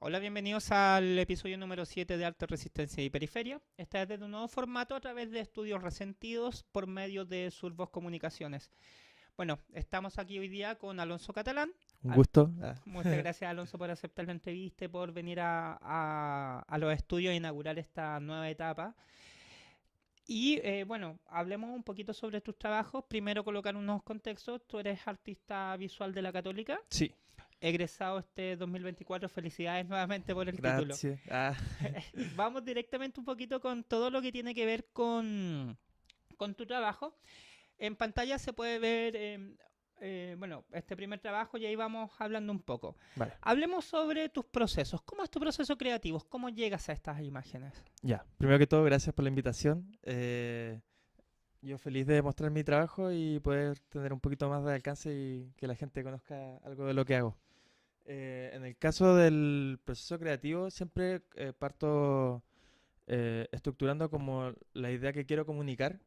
Hola, bienvenidos al episodio número 7 de Arte, Resistencia y Periferia. Esta es desde un nuevo formato a través de estudios resentidos por medio de Survos Comunicaciones. Bueno, estamos aquí hoy día con Alonso Catalán. Un gusto. Muchas gracias, Alonso, por aceptar la entrevista y por venir a los estudios a inaugurar esta nueva etapa. Y bueno, hablemos un poquito sobre tus trabajos. Primero colocar unos contextos. Tú eres artista visual de la Católica, Sí, egresado este 2024. Felicidades nuevamente por el título. gracias. Vamos directamente un poquito con todo lo que tiene que ver con tu trabajo. En pantalla se puede ver, bueno, este primer trabajo y ahí vamos hablando un poco. Vale, Hablemos sobre tus procesos. ¿Cómo es tu proceso creativo? ¿Cómo llegas a estas imágenes? ya. Primero que todo, gracias por la invitación. Yo feliz de mostrar mi trabajo y poder tener un poquito más de alcance y que la gente conozca algo de lo que hago. En el caso del proceso creativo, siempre parto estructurando como la idea que quiero comunicar.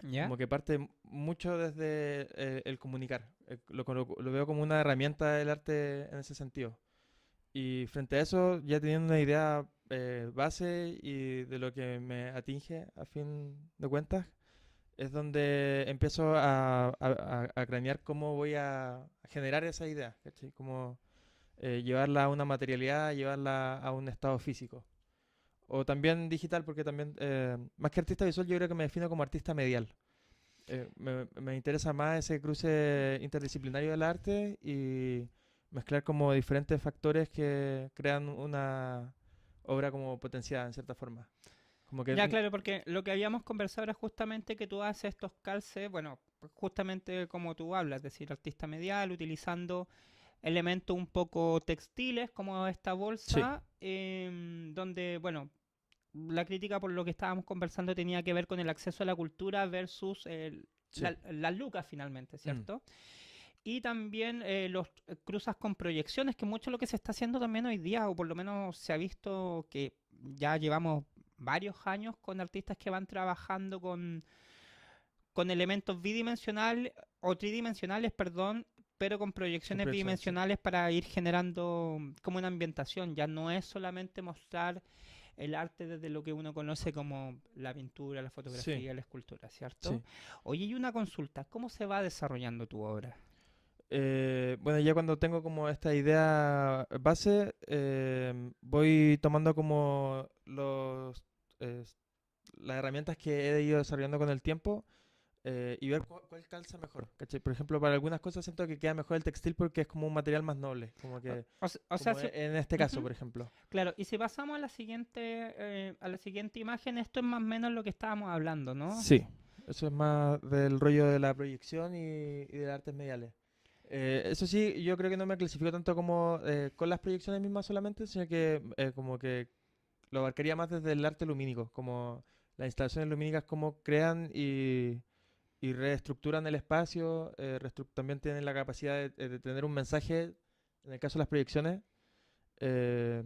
¿Ya? Como que parte mucho desde el comunicar. Lo veo como una herramienta del arte en ese sentido. Y frente a eso, ya teniendo una idea base y de lo que me atinge a fin de cuentas, es donde empiezo a cranear cómo voy a generar esa idea, ¿cachai? Cómo llevarla a una materialidad, llevarla a un estado físico. O también digital, porque también, más que artista visual, yo creo que me defino como artista medial. Me interesa más ese cruce interdisciplinario del arte y mezclar como diferentes factores que crean una obra como potenciada en cierta forma. Como que Ya, claro, porque lo que habíamos conversado era justamente que tú haces estos calces, bueno, justamente como tú hablas, es decir, artista medial, utilizando elementos un poco textiles como esta sí, bolsa, donde, bueno, la crítica por lo que estábamos conversando tenía que ver con el acceso a la cultura versus sí, las lucas finalmente, mm, ¿cierto? Y también los cruzas con proyecciones, que mucho lo que se está haciendo también hoy día, o por lo menos se ha visto que ya llevamos varios años con artistas que van trabajando con elementos bidimensionales o tridimensionales, perdón, pero con con proyecciones proyecciones, sí. bidimensionales para ir generando como una ambientación. Ya no es solamente mostrar el arte desde lo que uno conoce como la pintura, la Sí, fotografía, la escultura, ¿cierto? sí. Oye, y una consulta, ¿cómo se va desarrollando tu obra? Bueno, ya cuando tengo como esta idea base, voy tomando como eh, las herramientas que he ido desarrollando con el tiempo y ver cuál calza mejor. ¿Cachai? Por ejemplo, para algunas cosas siento que queda mejor el textil porque es como un material más noble, O sea, como en este caso, ujú, por ejemplo. claro, y si pasamos a la siguiente imagen, esto es más o menos lo que estábamos hablando, ¿no? Sí, eso es más del rollo de la proyección y de las artes mediales. Eso sí, yo creo que no me clasifico tanto como con las proyecciones mismas solamente, sino que como que lo abarcaría más desde el arte lumínico, como las instalaciones lumínicas, cómo crean y reestructuran el espacio, también tienen la capacidad de tener un mensaje, en el caso de las proyecciones. eh,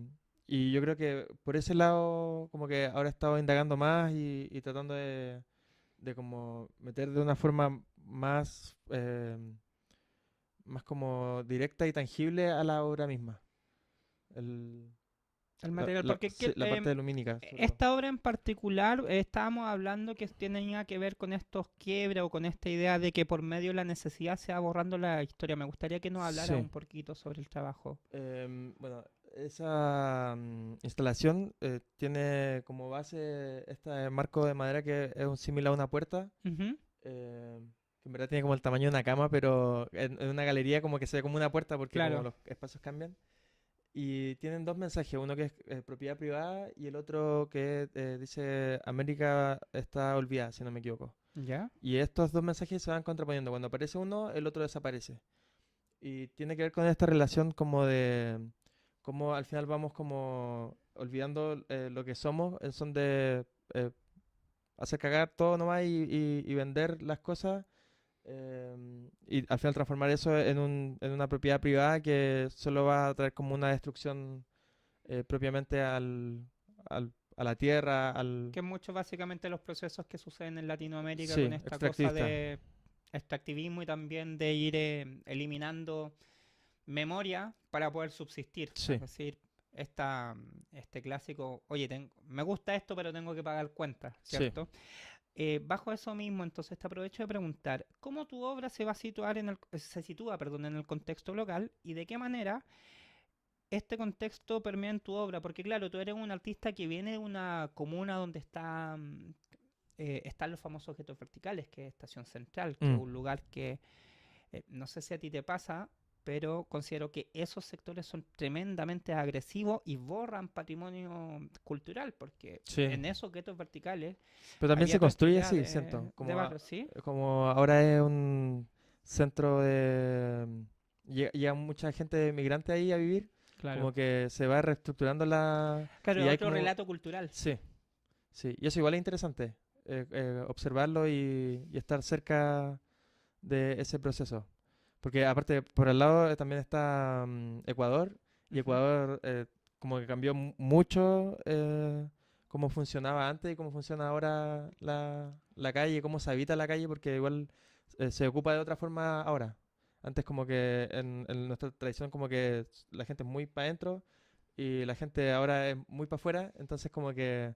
y yo creo que por ese lado, como que ahora he estado indagando más y tratando de como meter de una forma más como directa y tangible a la obra misma. El, El material, porque sí, la parte de lumínica, sobre todo. esta obra en particular, estábamos hablando que tenía que ver con estos quiebres o con esta idea de que por medio de la necesidad se va borrando la historia. Me gustaría que nos hablara Sí. un poquito sobre el trabajo. Bueno, esa instalación tiene como base este marco de madera que es un símil a una puerta, Ujú. eh, que en verdad tiene como el tamaño de una cama, pero en una galería como que se ve como una puerta porque como Claro, los espacios cambian. Y tienen dos mensajes, uno que es propiedad privada y el otro que dice América está olvidada, si no me equivoco. ¿ya? Y estos dos mensajes se van contraponiendo. Cuando aparece uno, el otro desaparece. Y tiene que ver con esta relación como de cómo al final vamos como olvidando lo que somos en son de eh, hacer cagar todo nomás y vender las cosas y al final transformar eso en una propiedad privada que solo va a traer como una destrucción propiamente a la tierra, Que muchos básicamente los procesos que suceden en Latinoamérica con sí, esta cosa extractivista. de extractivismo y también de ir eliminando memoria para poder subsistir. Es Sí, decir, este clásico, oye, me gusta esto, pero tengo que pagar cuentas, Sí. ¿cierto? Bajo eso mismo, entonces te aprovecho de preguntar, ¿cómo tu obra se va a situar se sitúa, perdón, en el contexto local y de qué manera este contexto permea en tu obra? Porque claro, tú eres un artista que viene de una comuna donde están los famosos objetos verticales, que es Estación Central, que es Mm, un lugar que no sé si a ti te pasa, pero considero que esos sectores son tremendamente agresivos y borran patrimonio cultural, porque sí. en esos guetos verticales Pero también se había toda esta construye idea así, siento. de barrio, ¿sí? Como ahora es un centro de... llega mucha gente migrante ahí a vivir, Claro. como que se va reestructurando la... Claro, Y es hay otro como... relato cultural. Sí, sí. Y eso igual es interesante, observarlo y estar cerca de ese proceso. Porque aparte, por el lado también está Ecuador, y Ujú. Ecuador como que cambió mucho cómo funcionaba antes y cómo funciona ahora la calle, cómo se habita la calle, porque igual se ocupa de otra forma ahora. Antes como que en nuestra tradición como que la gente es muy para adentro y la gente ahora es muy para afuera, entonces como que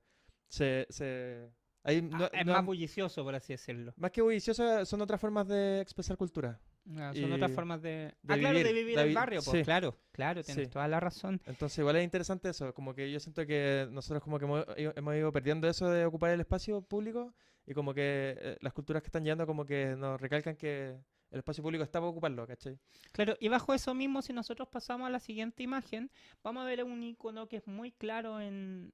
ahí Es más bullicioso, por así decirlo. más que bullicioso son otras formas de expresar cultura. Son otras Y formas de... de Claro, de vivir. vivir el barrio, pues Sí, claro, claro, tienes sí. toda la razón. Entonces igual es interesante eso, como que yo siento que nosotros como que hemos ido perdiendo eso de ocupar el espacio público y como que las culturas que están llegando como que nos recalcan que el espacio público está para ocuparlo, ¿cachai? Claro, y bajo eso mismo, si nosotros pasamos a la siguiente imagen, vamos a ver un icono que es muy claro en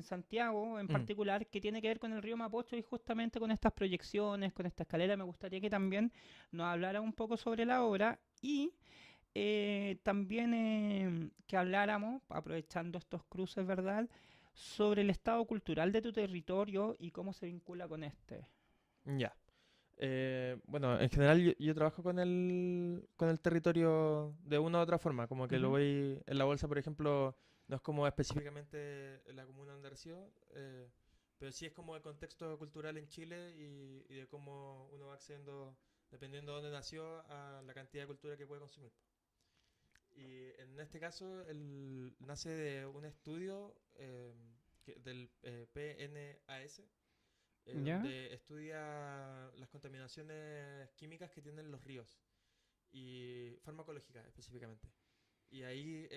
Santiago, en Mm, particular, que tiene que ver con el río Mapocho y justamente con estas proyecciones, con esta escalera. Me gustaría que también nos hablara un poco sobre la obra y también que habláramos, aprovechando estos cruces, ¿verdad?, sobre el estado cultural de tu territorio y cómo se vincula con este. ya. Bueno, en general yo trabajo con el territorio de una u otra forma, como que lo Ujú. voy en la bolsa, por ejemplo, no es como específicamente en la comuna donde resido, pero sí es como el contexto cultural en Chile y de cómo uno va accediendo, dependiendo de dónde nació, a la cantidad de cultura que puede consumir. Y en este caso, nace de un estudio del PNAS, ¿Ya? donde estudia las contaminaciones químicas que tienen los ríos y farmacológicas específicamente. Y ahí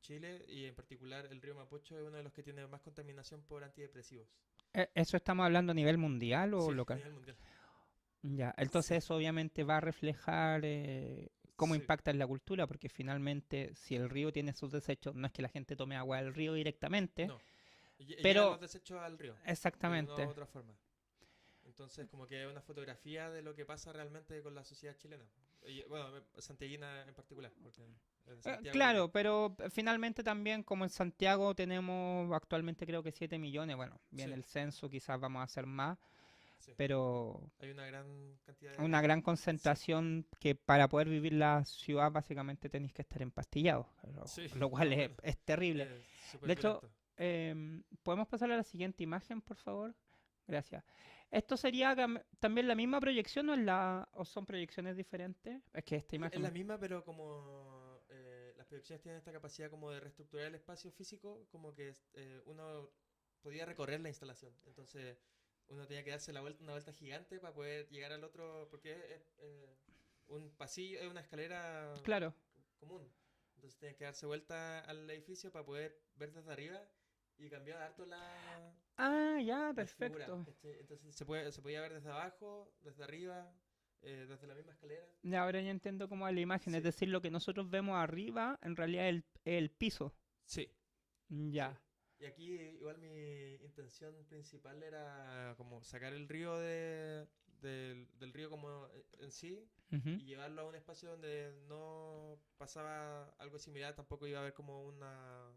Chile y en particular el río Mapocho es uno de los que tiene más contaminación por antidepresivos. ¿Eso estamos hablando a nivel mundial o Sí, a local? nivel mundial. Ya, Sí, entonces eso obviamente va a reflejar cómo sí. impacta en la cultura, porque finalmente si el río tiene sus desechos, no es que la gente tome agua del río directamente, No. Llegan pero los desechos al río, de una u exactamente. otra forma. Entonces, como que es una fotografía de lo que pasa realmente con la sociedad chilena. Y, bueno, santiaguina en particular, porque es de Santiago y Claro, pero finalmente también como en Santiago tenemos actualmente creo que 7 millones, bueno, sí, viene el censo, quizás vamos a hacer más, sí. pero Hay una gran cantidad de una gran habitantes. Sí, concentración que para poder vivir la ciudad básicamente tenéis que estar empastillado, sí, lo más cual o menos. es terrible. Es súper De hecho, violento. ¿podemos pasar a la siguiente imagen, por favor? Gracias. ¿Esto sería también la misma proyección o son proyecciones diferentes? Es que esta Es la imagen... misma, pero como las proyecciones tienen esta capacidad como de reestructurar el espacio físico, como que uno podía recorrer la instalación. Entonces, uno tenía que darse una vuelta gigante para poder llegar al otro, porque es un pasillo, es una escalera Claro. común. Entonces tienes que darse vuelta al edificio para poder ver desde arriba y cambiar harto Ah, ya, la figura. perfecto. Entonces se podía ver desde abajo, desde arriba, desde la misma escalera. Ya, ahora ya entiendo cómo es la imagen, es Sí, decir, lo que nosotros vemos arriba en realidad es el piso. sí, sí. Ya. Y aquí igual mi intención principal era como sacar el río del río como en sí Ujú. y llevarlo a un espacio donde no pasaba algo similar, tampoco iba a haber como una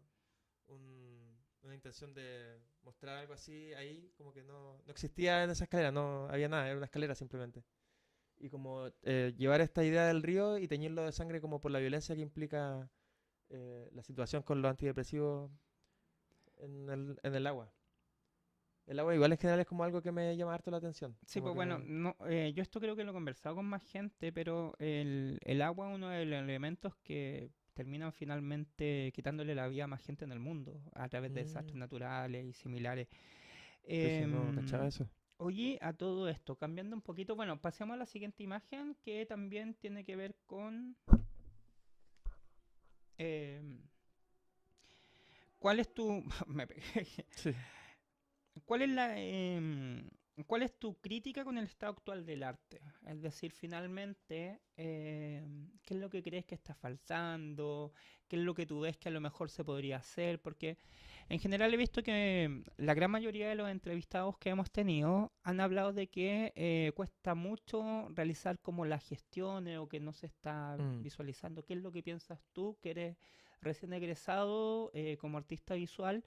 intención de mostrar algo así ahí, como que no existía en esa escalera, no había nada, era una escalera simplemente. Y como llevar esta idea del río y teñirlo de sangre como por la violencia que implica la situación con los antidepresivos en el agua. El agua igual en general es como algo que me llama harto la atención. Sí, Como pues bueno, que... no, yo esto creo que lo he conversado con más gente, pero el agua es uno de los elementos que terminan finalmente quitándole la vida a más gente en el mundo a través de desastres Mm, naturales y similares. dije, no, ¿cachaba Em, eso? Oye, a todo esto, cambiando un poquito, bueno, pasemos a la siguiente imagen que también tiene que ver con em, ¿cuál es tu me pegué. Sí. ¿Cuál es cuál es tu crítica con el estado actual del arte? Es decir, finalmente, ¿qué es lo que crees que está faltando? ¿Qué es lo que tú ves que a lo mejor se podría hacer? Porque en general he visto que la gran mayoría de los entrevistados que hemos tenido han hablado de que cuesta mucho realizar como las gestiones o que no se está Mm, visualizando. ¿Qué es lo que piensas tú, que eres recién egresado como artista visual?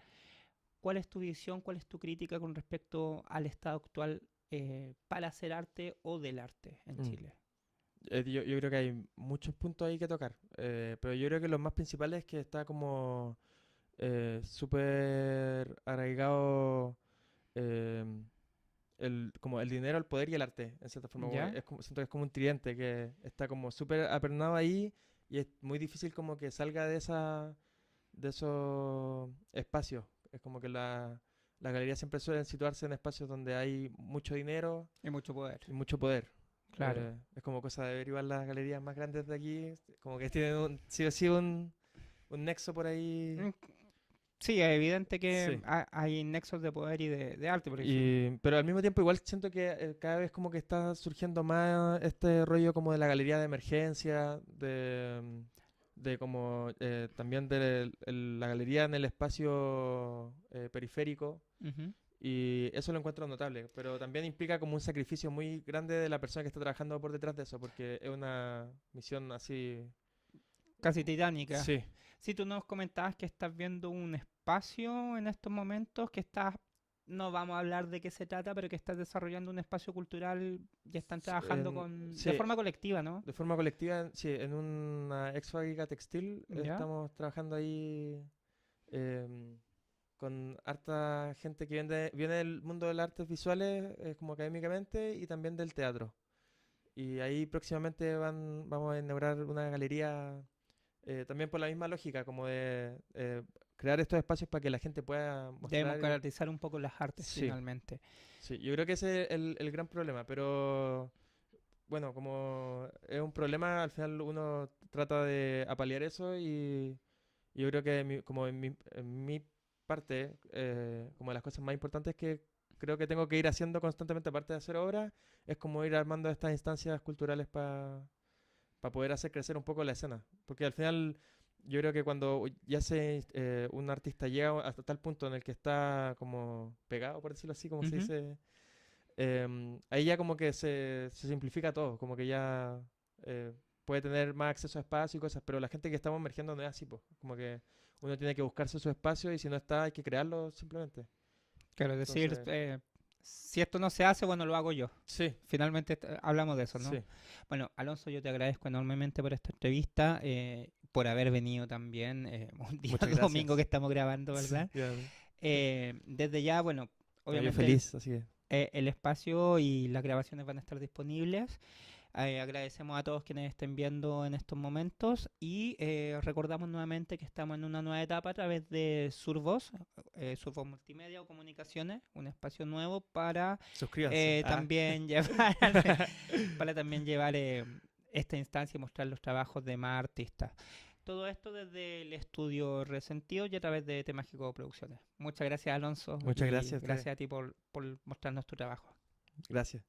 ¿Cuál es tu visión, cuál es tu crítica con respecto al estado actual para hacer arte o del arte en mm. Chile? Yo creo que hay muchos puntos ahí que tocar, pero yo creo que lo más principal es que está como súper arraigado eh, como el dinero, el poder y el arte, en cierta forma. ¿Ya? Siento que es como un tridente que está como súper apernado ahí y es muy difícil como que salga de esos espacios. Es como que las galerías siempre suelen situarse en espacios donde hay mucho dinero Y mucho poder. y mucho poder. Claro. Es como cosa de ver igual las galerías más grandes de aquí, como que tienen sí o sí un nexo por ahí. Mm, sí, es evidente que Sí. hay nexos de poder y de arte, por ejemplo. Pero al mismo tiempo igual siento que cada vez como que está surgiendo más este rollo como de la galería de emergencia, de como también de la galería en el espacio periférico. Ujú. Y eso lo encuentro notable, pero también implica como un sacrificio muy grande de la persona que está trabajando por detrás de eso, porque es una misión así. Casi titánica. Sí, Si tú nos comentabas que estás viendo un espacio en estos momentos, que estás, no vamos a hablar de qué se trata, pero que estás desarrollando un espacio cultural y están trabajando de sí, forma colectiva, ¿no? de forma colectiva, sí, en una ex fábrica textil ¿Ya? estamos trabajando ahí em, con harta gente que viene del mundo de las artes visuales, como académicamente, y también del teatro. Y ahí próximamente vamos a inaugurar una galería también por la misma lógica, como de crear estos espacios para que la gente pueda De mostrar. democratizar un poco las artes Sí, finalmente. sí, yo creo que ese es el gran problema, pero bueno, como es un problema, al final uno trata de apalear eso y yo creo que como en mi parte, como de las cosas más importantes que creo que tengo que ir haciendo constantemente, aparte de hacer obras, es como ir armando estas instancias culturales para poder hacer crecer un poco la escena. Porque al final yo creo que cuando ya un artista llega hasta tal punto en el que está como pegado, por decirlo así, como se Ujú. dice, ahí ya como que se simplifica todo, como que ya eh, puede tener más acceso a espacio y cosas, pero la gente que estamos emergiendo no es así, pues, como que uno tiene que buscarse su espacio y si no está hay que crearlo simplemente. Claro, es decir, Entonces, si esto no se hace, bueno, lo hago yo. sí, Finalmente hablamos de eso, ¿no? sí, Bueno, Alonso, yo te agradezco enormemente por esta entrevista, por haber venido también un día muchas domingo gracias. que estamos grabando, Sí, ¿verdad? ya, Desde ya, bueno, no, yo obviamente feliz, así que el espacio y las grabaciones van a estar disponibles. Agradecemos a todos quienes estén viendo en estos momentos y recordamos nuevamente que estamos en una nueva etapa a través de Survoz, Survoz Multimedia o Comunicaciones, un espacio nuevo para suscríbanse. Ah. también para también llevar esta instancia y mostrar los trabajos de más artistas. Todo esto desde el estudio Resentido y a través de Temágico Producciones. Muchas gracias, Alonso, Muchas y gracias a ustedes. gracias a ti por mostrarnos tu trabajo. Gracias.